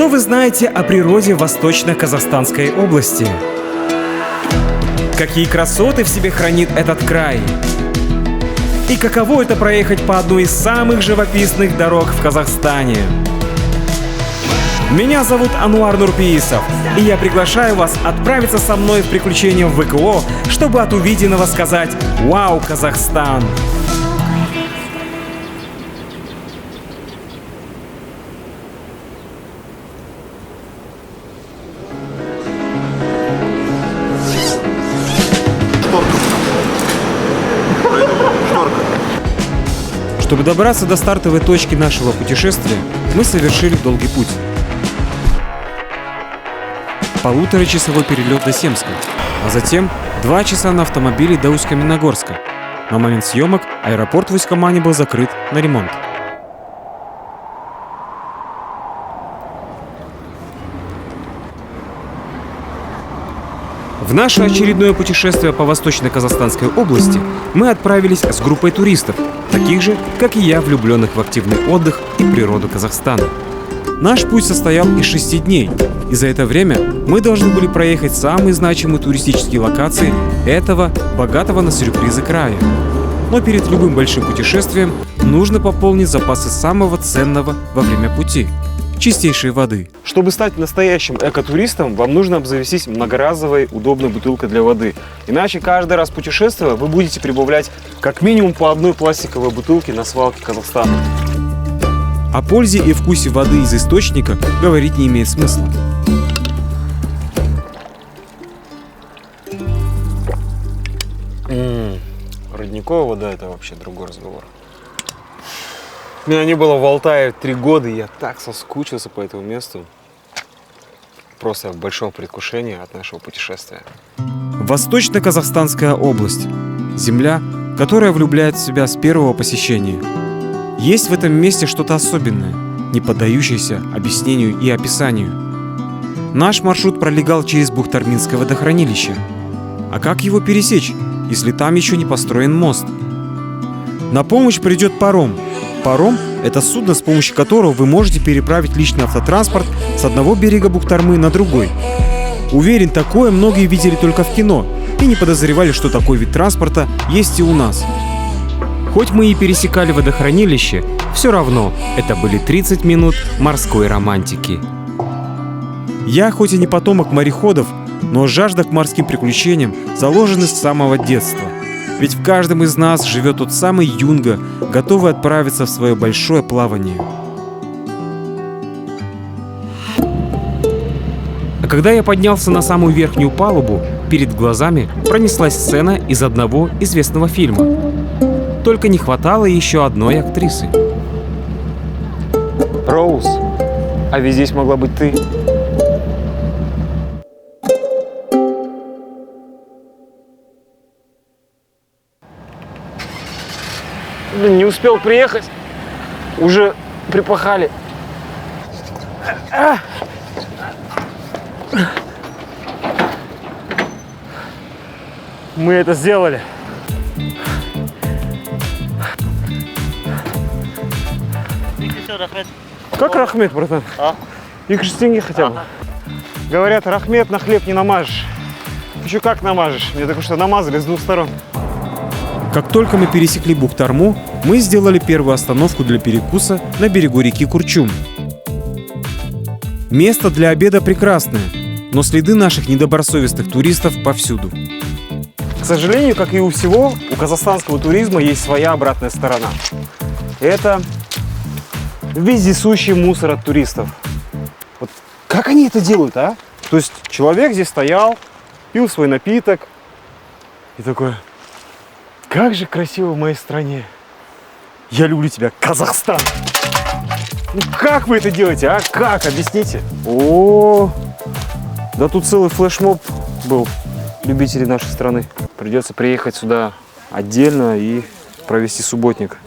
Что вы знаете о природе Восточно-Казахстанской области? Какие красоты в себе хранит этот край? И каково это проехать по одной из самых живописных дорог в Казахстане? Меня зовут Ануар Нурпиисов, и я приглашаю вас отправиться со мной в приключения в ВКО, чтобы от увиденного сказать «Вау, Казахстан!». Чтобы добраться до стартовой точки нашего путешествия, мы совершили долгий путь. Полуторачасовой перелет до Семска, а затем 2 часа на автомобиле до Усть-Каменогорска. На момент съемок аэропорт в Усть-Камане был закрыт на ремонт. В наше очередное путешествие по Восточно-Казахстанской области мы отправились с группой туристов, таких же, как и я, влюбленных в активный отдых и природу Казахстана. Наш путь состоял из 6 дней, и за это время мы должны были проехать самые значимые туристические локации этого богатого на сюрпризы края. Но перед любым большим путешествием нужно пополнить запасы самого ценного во время пути – чистейшей воды. Чтобы стать настоящим экотуристом, вам нужно обзавестись многоразовой удобной бутылкой для воды. Иначе каждый раз путешествуя, вы будете прибавлять как минимум по одной пластиковой бутылке на свалке Казахстана. О пользе и вкусе воды из источника говорить не имеет смысла. Родниковая вода – это вообще другой разговор. Меня не было в Алтае 3 года, и я так соскучился по этому месту. Просто в большом предвкушении от нашего путешествия. Восточно-Казахстанская область. Земля, которая влюбляет в себя с первого посещения. Есть в этом месте что-то особенное, не поддающееся объяснению и описанию. Наш маршрут пролегал через Бухтарминское водохранилище. А как его пересечь, если там еще не построен мост? На помощь придет паром. Паром – это судно, с помощью которого вы можете переправить личный автотранспорт с одного берега Бухтармы на другой. Уверен, такое многие видели только в кино и не подозревали, что такой вид транспорта есть и у нас. Хоть мы и пересекали водохранилище, все равно это были 30 минут морской романтики. Я хоть и не потомок мореходов, но жажда к морским приключениям заложена с самого детства. Ведь в каждом из нас живет тот самый юнга, готовый отправиться в свое большое плавание. А когда я поднялся на самую верхнюю палубу, перед глазами пронеслась сцена из одного известного фильма. Только не хватало еще одной актрисы. Роуз, а ведь здесь могла быть ты. Блин, не успел приехать, уже припахали. Мы это сделали. Как рахмет, братан? Их же деньги хотя бы. Говорят, рахмет на хлеб не намажешь. Еще как намажешь. Мне только что намазали с 2 сторон. Как только мы пересекли Бухтарму, мы сделали первую остановку для перекуса на берегу реки Курчум. Место для обеда прекрасное, но следы наших недобросовестных туристов повсюду. К сожалению, как и у всего, у казахстанского туризма есть своя обратная сторона. Это вездесущий мусор от туристов. Вот как они это делают, а? То есть человек здесь стоял, пил свой напиток и такой: как же красиво в моей стране. Я люблю тебя, Казахстан. Ну как вы это делаете, а? Как? Объясните. О, да тут целый флешмоб был любителей нашей страны. Придется приехать сюда отдельно и провести субботник.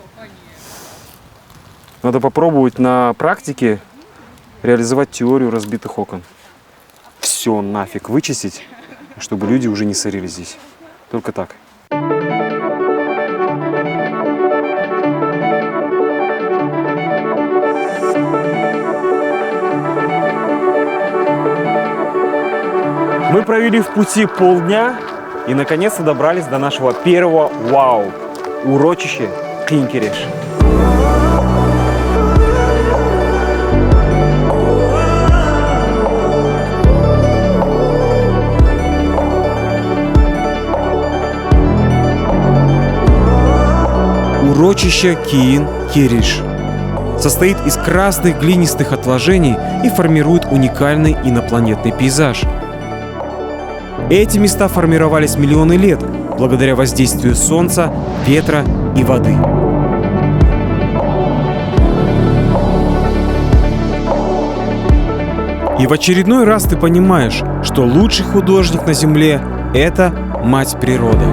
Надо попробовать на практике реализовать теорию разбитых окон. Все нафиг вычистить, чтобы люди уже не сорились здесь. Только так. Мы провели в пути полдня и наконец-то добрались до нашего первого вау – урочище Кинкереш. Урочище Киин-Кереш состоит из красных глинистых отложений и формирует уникальный инопланетный пейзаж. Эти места формировались миллионы лет благодаря воздействию солнца, ветра и воды. И в очередной раз ты понимаешь, что лучший художник на Земле — это мать природа.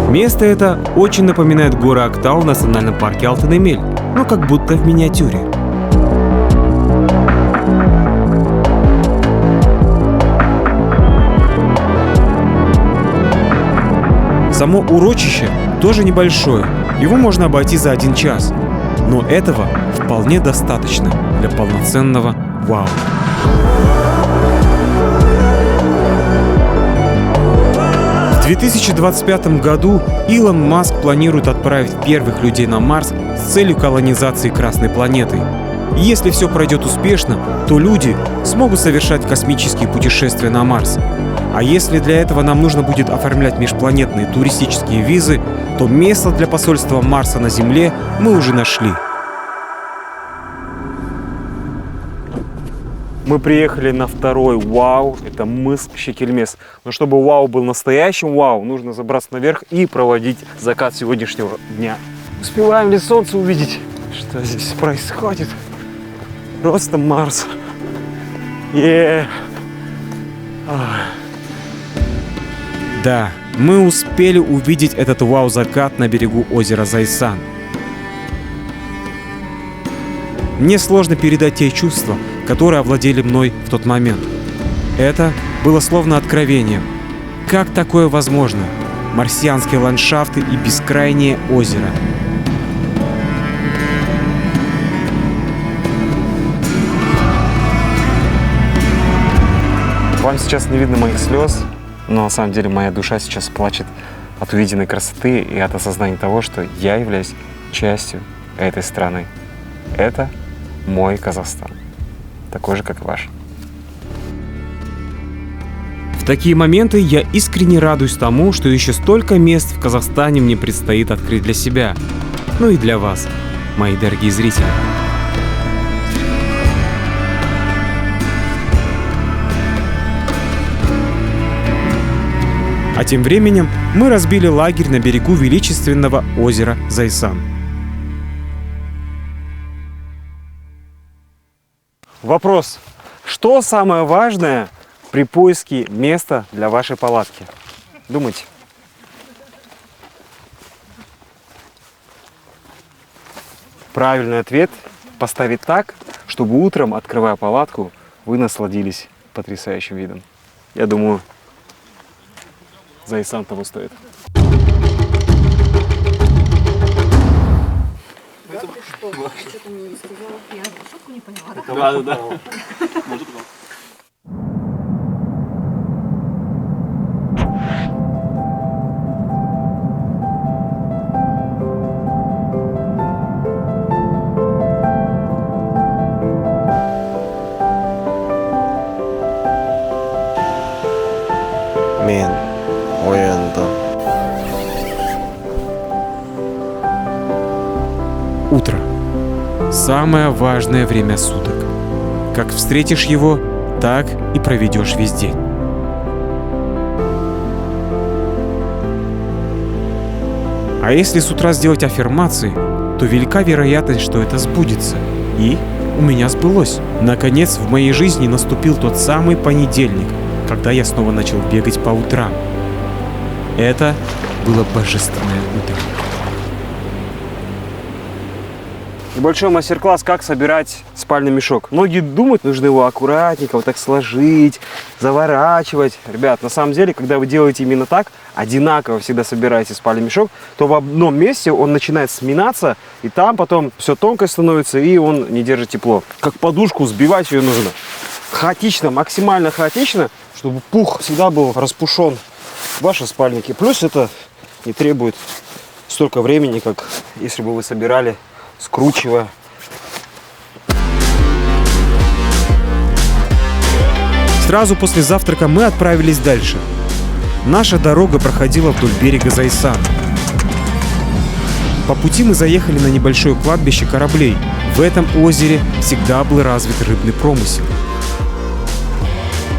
Место это очень напоминает горы Актау в национальном парке Алтын-Эмель, но как будто в миниатюре. Само урочище тоже небольшое, его можно обойти за 1 час, но этого вполне достаточно для полноценного вау. В 2025 году Илон Маск планирует отправить первых людей на Марс с целью колонизации Красной планеты. И если все пройдет успешно, то люди смогут совершать космические путешествия на Марс. А если для этого нам нужно будет оформлять межпланетные туристические визы, то место для посольства Марса на Земле мы уже нашли. Мы приехали на второй вау, это мыс Шекельмес. Но чтобы вау был настоящим вау, нужно забраться наверх и проводить закат сегодняшнего дня. Успеваем ли солнце увидеть, что здесь происходит? Просто Марс. Да, мы успели увидеть этот вау-закат на берегу озера Зайсан. Мне сложно передать те чувства, которые овладели мной в тот момент. Это было словно откровением. Как такое возможно? Марсианские ландшафты и бескрайнее озеро. Вам сейчас не видно моих слез, но на самом деле моя душа сейчас плачет от увиденной красоты и от осознания того, что я являюсь частью этой страны. Это мой Казахстан, такой же, как и ваш. В такие моменты я искренне радуюсь тому, что еще столько мест в Казахстане мне предстоит открыть для себя, ну и для вас, мои дорогие зрители. А тем временем мы разбили лагерь на берегу величественного озера Зайсан. Вопрос. Что самое важное при поиске места для вашей палатки? Думайте. Правильный ответ – поставить так, чтобы утром, открывая палатку, вы насладились потрясающим видом. Я думаю, Зайсан того стоит. Что-то мне не сказала. Я шутку не поняла. Да. Мен ояндым. Утро. Самое важное время суток. Как встретишь его, так и проведешь весь день. А если с утра сделать аффирмации, то велика вероятность, что это сбудется. И у меня сбылось. Наконец, в моей жизни наступил тот самый понедельник, когда я снова начал бегать по утрам. Это было божественное утро. Небольшой мастер-класс, как собирать спальный мешок. Многие думают, нужно его аккуратненько вот так сложить, заворачивать. Ребят, на самом деле, когда вы делаете именно так, одинаково всегда собираете спальный мешок, то в одном месте он начинает сминаться, и там потом все тонкое становится, и он не держит тепло. Как подушку, сбивать ее нужно. Хаотично, максимально хаотично, чтобы пух всегда был распушен в вашем спальнике. Плюс это не требует столько времени, как если бы вы собирали, скручивая. Сразу после завтрака мы отправились дальше. Наша дорога проходила вдоль берега Зайсана. По пути мы заехали на небольшое кладбище кораблей. В этом озере всегда был развит рыбный промысел.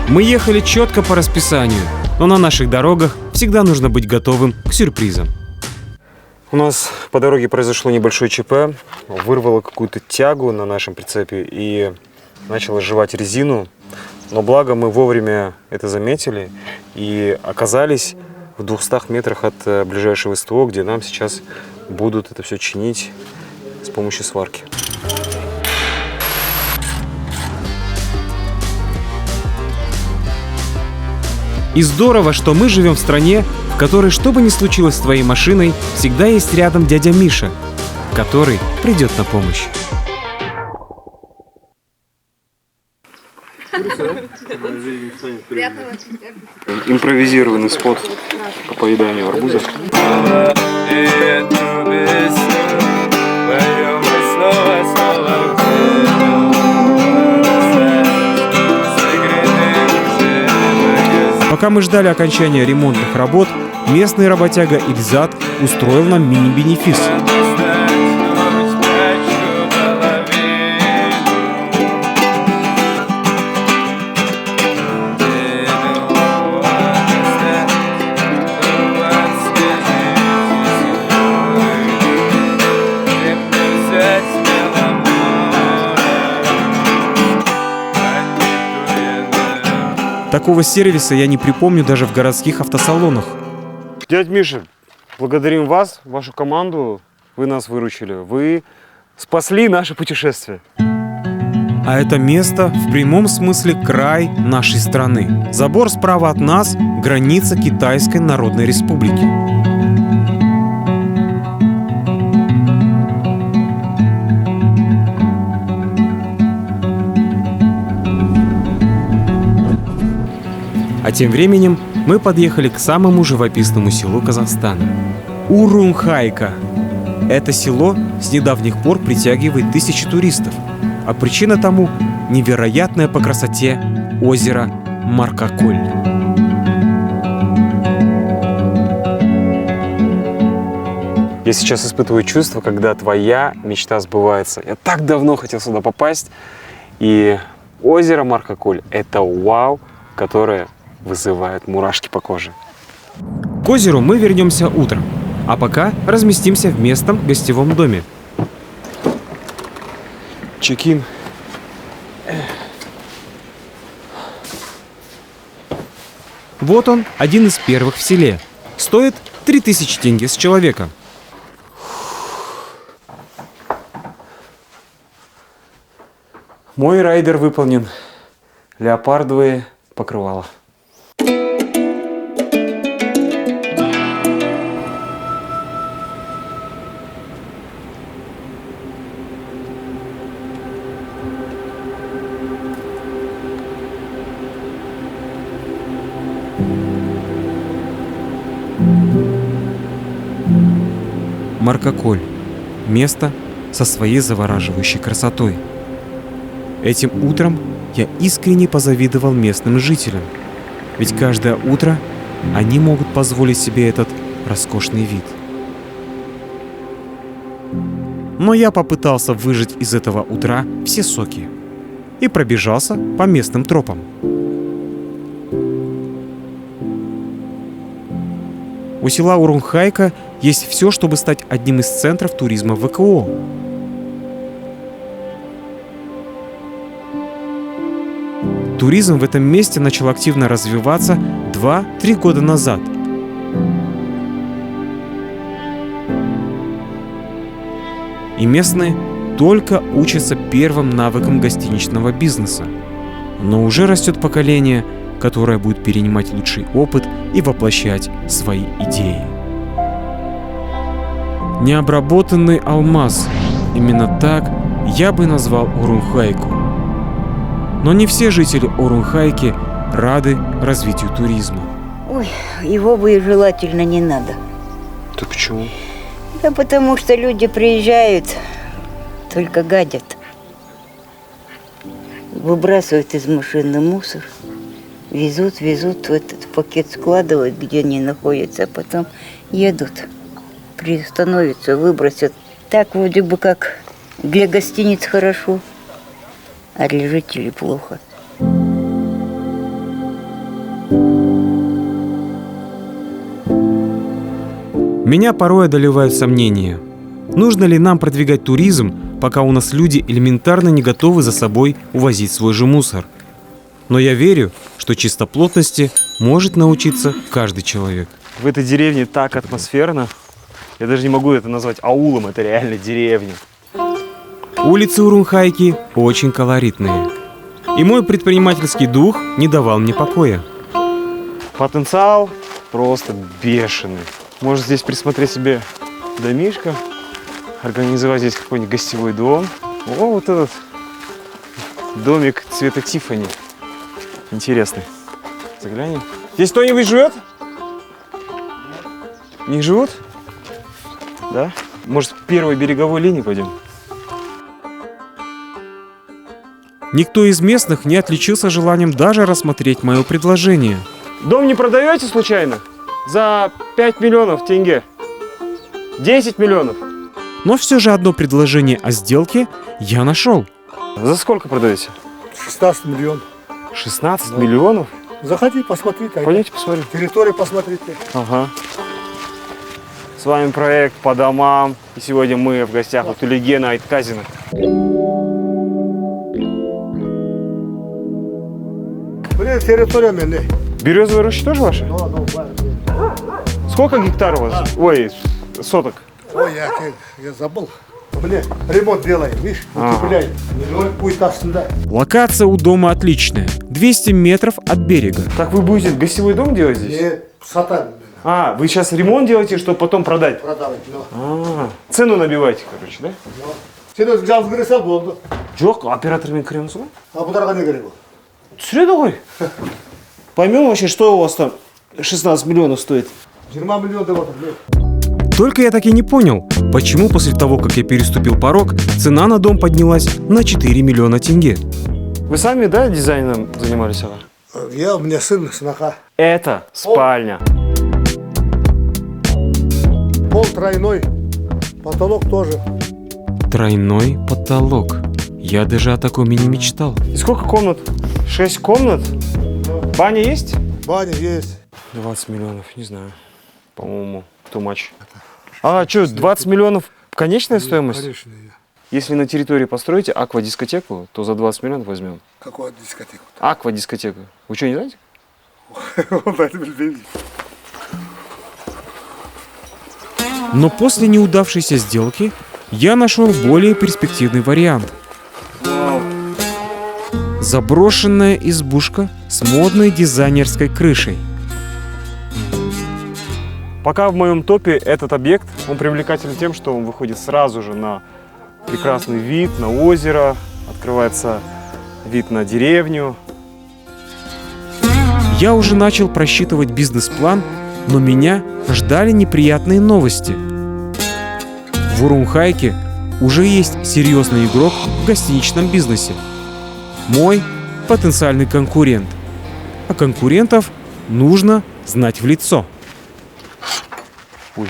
Мы ехали четко по расписанию, но на наших дорогах всегда нужно быть готовым к сюрпризам. У нас по дороге произошло небольшое ЧП. Вырвало какую-то тягу на нашем прицепе и начало жевать резину. Но благо мы вовремя это заметили и оказались в 200 метрах от ближайшего СТО, где нам сейчас будут это все чинить с помощью сварки. И здорово, что мы живем в стране, в которой, что бы ни случилось с твоей машиной, всегда есть рядом дядя Миша, который придет на помощь. Импровизированный спот по поеданию арбуза. Пока мы ждали окончания ремонтных работ, местный работяга Ильзат устроил нам мини-бенефис. Такого сервиса я не припомню даже в городских автосалонах. Дядя Миша, благодарим вас, вашу команду. Вы нас выручили. Вы спасли наше путешествие. А это место в прямом смысле край нашей страны. Забор справа от нас – граница Китайской Народной Республики. А тем временем мы подъехали к самому живописному селу Казахстана – Урунхайка. Это село с недавних пор притягивает тысячи туристов, а причина тому – невероятное по красоте озеро Маркаколь. Я сейчас испытываю чувство, когда твоя мечта сбывается. Я так давно хотел сюда попасть, и озеро Маркаколь – это вау, которое вызывает мурашки по коже. К озеру мы вернемся утром, а пока разместимся в местном гостевом доме. Чекин. Вот он, один из первых в селе. Стоит 3000 тенге с человека. Мой райдер выполнен. Леопардовые покрывала. Маркаколь. Место со своей завораживающей красотой. Этим утром я искренне позавидовал местным жителям. Ведь каждое утро они могут позволить себе этот роскошный вид. Но я попытался выжать из этого утра все соки и пробежался по местным тропам. У села Урунхайка есть все, чтобы стать одним из центров туризма ВКО. Туризм в этом месте начал активно развиваться 2-3 года назад. И местные только учатся первым навыкам гостиничного бизнеса. Но уже растет поколение, которое будет перенимать лучший опыт и воплощать свои идеи. Необработанный алмаз. Именно так я бы назвал Урунхайку. Но не все жители Урунхайки рады развитию туризма. Ой, его бы и желательно не надо. Да почему? Да потому что люди приезжают, только гадят. Выбрасывают из машины мусор, везут, в этот пакет складывают, где они находятся, а потом едут, приостановятся, выбросят. Так вроде бы как для гостиниц хорошо, а для жителей плохо. Меня порой одолевают сомнения. Нужно ли нам продвигать туризм, пока у нас люди элементарно не готовы за собой увозить свой же мусор? Но я верю, что чистоплотности может научиться каждый человек. В этой деревне так атмосферно. Я даже не могу это назвать аулом, это реально деревня. Улицы Урунхайки очень колоритные. И мой предпринимательский дух не давал мне покоя. Потенциал просто бешеный. Можно здесь присмотреть себе домишко, организовать здесь какой-нибудь гостевой дом. О, вот этот домик цвета Тиффани. Интересный. Заглянем. Здесь кто-нибудь живет? Не живут? Да? Может, к первой береговой линии пойдем? Никто из местных не отличился желанием даже рассмотреть мое предложение. Дом не продаете случайно? За 5 миллионов тенге. 10 миллионов. Но все же одно предложение о сделке я нашел. За сколько продаете? 16 миллионов. 16 миллионов? Заходи, посмотрите. Пойдемте посмотрим. Территорию посмотрите. Ага. С вами проект по домам. И сегодня мы в гостях у Тулигена Айтказина. Блин, территория меня. Березовая роща тоже ваша? Сколько гектаров у вас? Ой, соток. Ой, я забыл. Блин, ремонт делаем, видишь, утепляем. Пусть астында. Локация у дома отличная. 200 метров от берега. Как вы будете гостевой дом делать здесь? Не, сатан. А, вы сейчас ремонт делаете, чтобы потом продать? Продавать, но. Цену набиваете, короче, да? Сен өзің жалғыз кіресе болды. Жоқ, оператормен кіреміз ғой. А бұдарға не керек ол? Түсіреді ғой. Поймем вообще, что у вас там 16 миллионов стоит. 20 миллион деп отыр, блин. Только я так и не понял, почему после того, как я переступил порог, цена на дом поднялась на 4 миллиона тенге. Вы сами, да, дизайном занимались, Ага? У меня сын, сыноха. Это спальня. Пол тройной, потолок тоже. Тройной потолок. Я даже о таком и не мечтал. И сколько комнат? 6 комнат? Баня есть? Баня есть. 20 миллионов, не знаю. По-моему, too much. А, что, 20 миллионов конечная стоимость? Конечно. Если на территории построите аквадискотеку, то за 20 миллионов возьмем. Какую дискотеку? Аквадискотеку. Вы что, не знаете? Но после неудавшейся сделки я нашел более перспективный вариант. Заброшенная избушка с модной дизайнерской крышей. Пока в моем топе этот объект, он привлекателен тем, что он выходит сразу же на прекрасный вид, на озеро, открывается вид на деревню. Я уже начал просчитывать бизнес-план, но меня ждали неприятные новости. В Урунхайке уже есть серьезный игрок в гостиничном бизнесе. Мой потенциальный конкурент. А конкурентов нужно знать в лицо. Ой.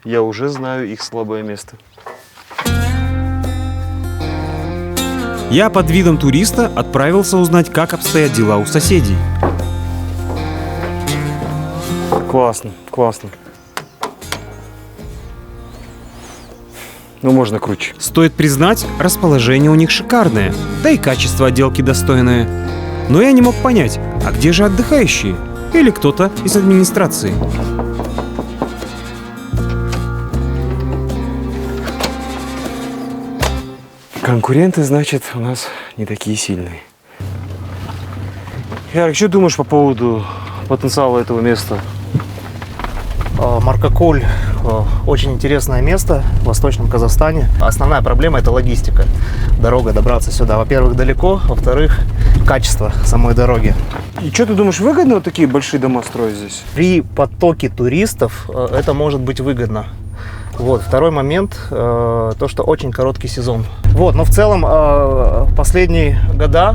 Я уже знаю их слабое место. Я под видом туриста отправился узнать, как обстоят дела у соседей. Классно, классно. Ну, можно круче. Стоит признать, расположение у них шикарное, да и качество отделки достойное. Но я не мог понять, а где же отдыхающие? Или кто-то из администрации? Конкуренты, значит, у нас не такие сильные. Ярик, что думаешь по поводу потенциала этого места? Маркоколь очень интересное место в Восточном Казахстане. Основная проблема – это логистика. Дорога добраться сюда. Во-первых, далеко, во-вторых, качество самой дороги. И что ты думаешь, выгодно вот такие большие дома строить здесь? При потоке туристов это может быть выгодно. Вот. Второй момент – то, что очень короткий сезон. Вот. Но в целом последние года,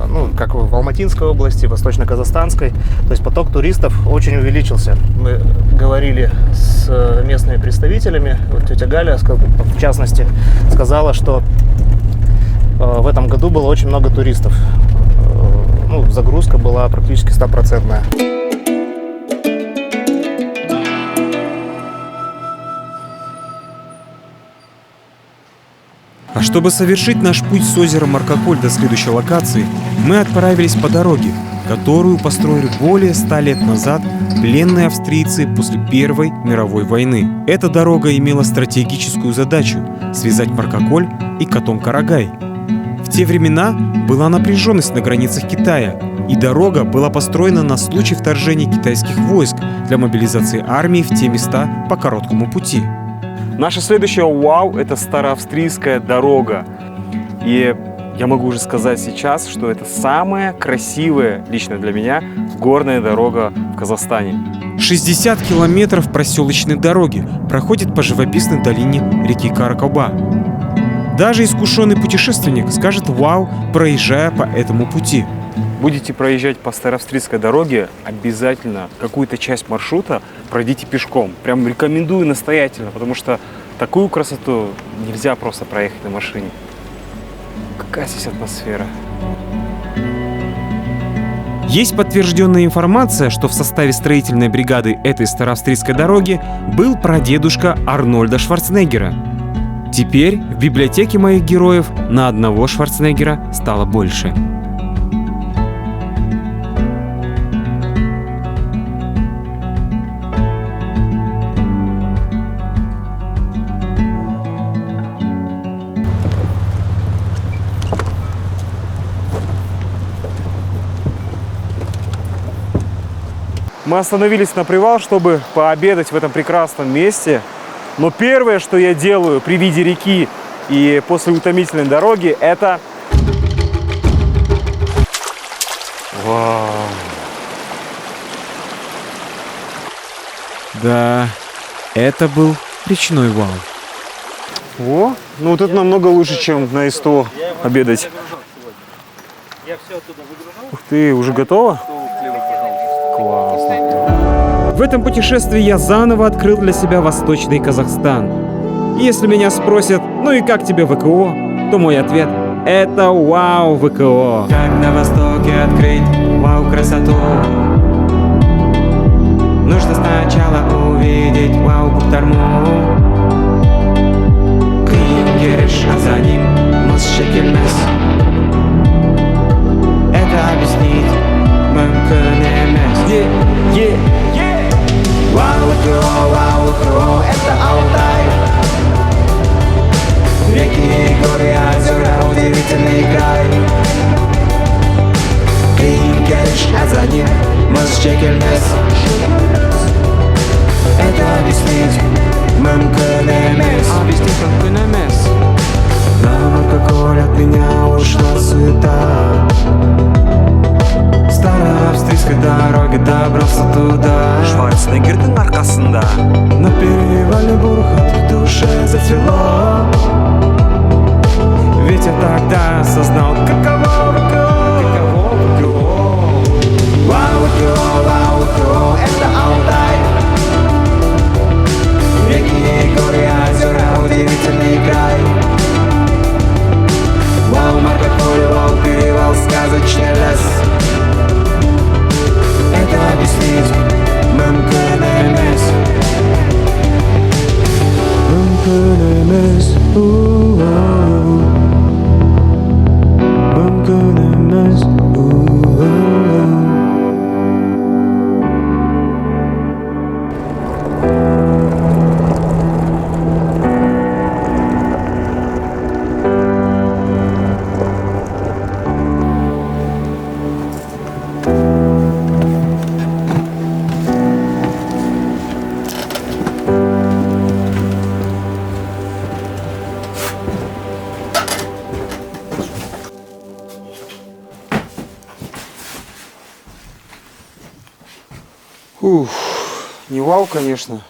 ну, как в Алматинской области, Восточно-Казахстанской, то есть поток туристов очень увеличился. Мы говорили с местными представителями, вот тетя Галя, в частности, сказала, что в этом году было очень много туристов. Ну, загрузка была практически 100%. А чтобы совершить наш путь с озера Маркоколь до следующей локации, мы отправились по дороге, которую построили более 100 лет назад пленные австрийцы после Первой мировой войны. Эта дорога имела стратегическую задачу – связать Маркоколь и Катон-Карагай. В те времена была напряженность на границах Китая, и дорога была построена на случай вторжения китайских войск для мобилизации армии в те места по короткому пути. Наша следующая вау – это староавстрийская дорога. И я могу уже сказать сейчас, что это самая красивая, лично для меня, горная дорога в Казахстане. 60 километров проселочной дороги проходит по живописной долине реки Каракоба. Даже искушенный путешественник скажет «вау», проезжая по этому пути. Будете проезжать по староавстрийской дороге, обязательно какую-то часть маршрута пройдите пешком. Прям рекомендую настоятельно, потому что такую красоту нельзя просто проехать на машине. Какая здесь атмосфера. Есть подтвержденная информация, что в составе строительной бригады этой староавстрийской дороги был прадедушка Арнольда Шварценеггера. Теперь в библиотеке моих героев на одного Шварценеггера стало больше. Мы остановились на привал, чтобы пообедать в этом прекрасном месте. Но первое, что я делаю при виде реки и после утомительной дороги, это... Вау! Да, это был речной вал. О, ну вот это намного лучше, чем на СТО обедать. Ух ты, уже готово? Классно. В этом путешествии я заново открыл для себя Восточный Казахстан. И если меня спросят, ну и как тебе ВКО, то мой ответ – это вау ВКО. Как на Востоке открыть вау красоту? Нужно сначала увидеть вау Буктарму. Клингериш, а за ним Мосшекельмес. Это объяснить мүмкін емес. Вау ВКО, это Алтай. Реки, горы, озера, удивительный край. Клингериш, а за ним Мосшекельмес. Это объяснить мүмкін емес. Объяснить мүмкін емес. На Маркоколь от меня ушла суета. Староавстрийской дороги добрался туда. Шварценеггердің арқасында. На перевале бурхат в душе зацвело. Ведь я тогда осознал, каково ВКО. Вау ВКО, это Алтай. Реки, горы, озера, удивительный край. Вау Маркоколь, вау перевал, сказочный лес. Это объяснить мүмкін емес. Мүмкін емес. Ух, не вау, конечно,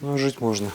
но жить можно.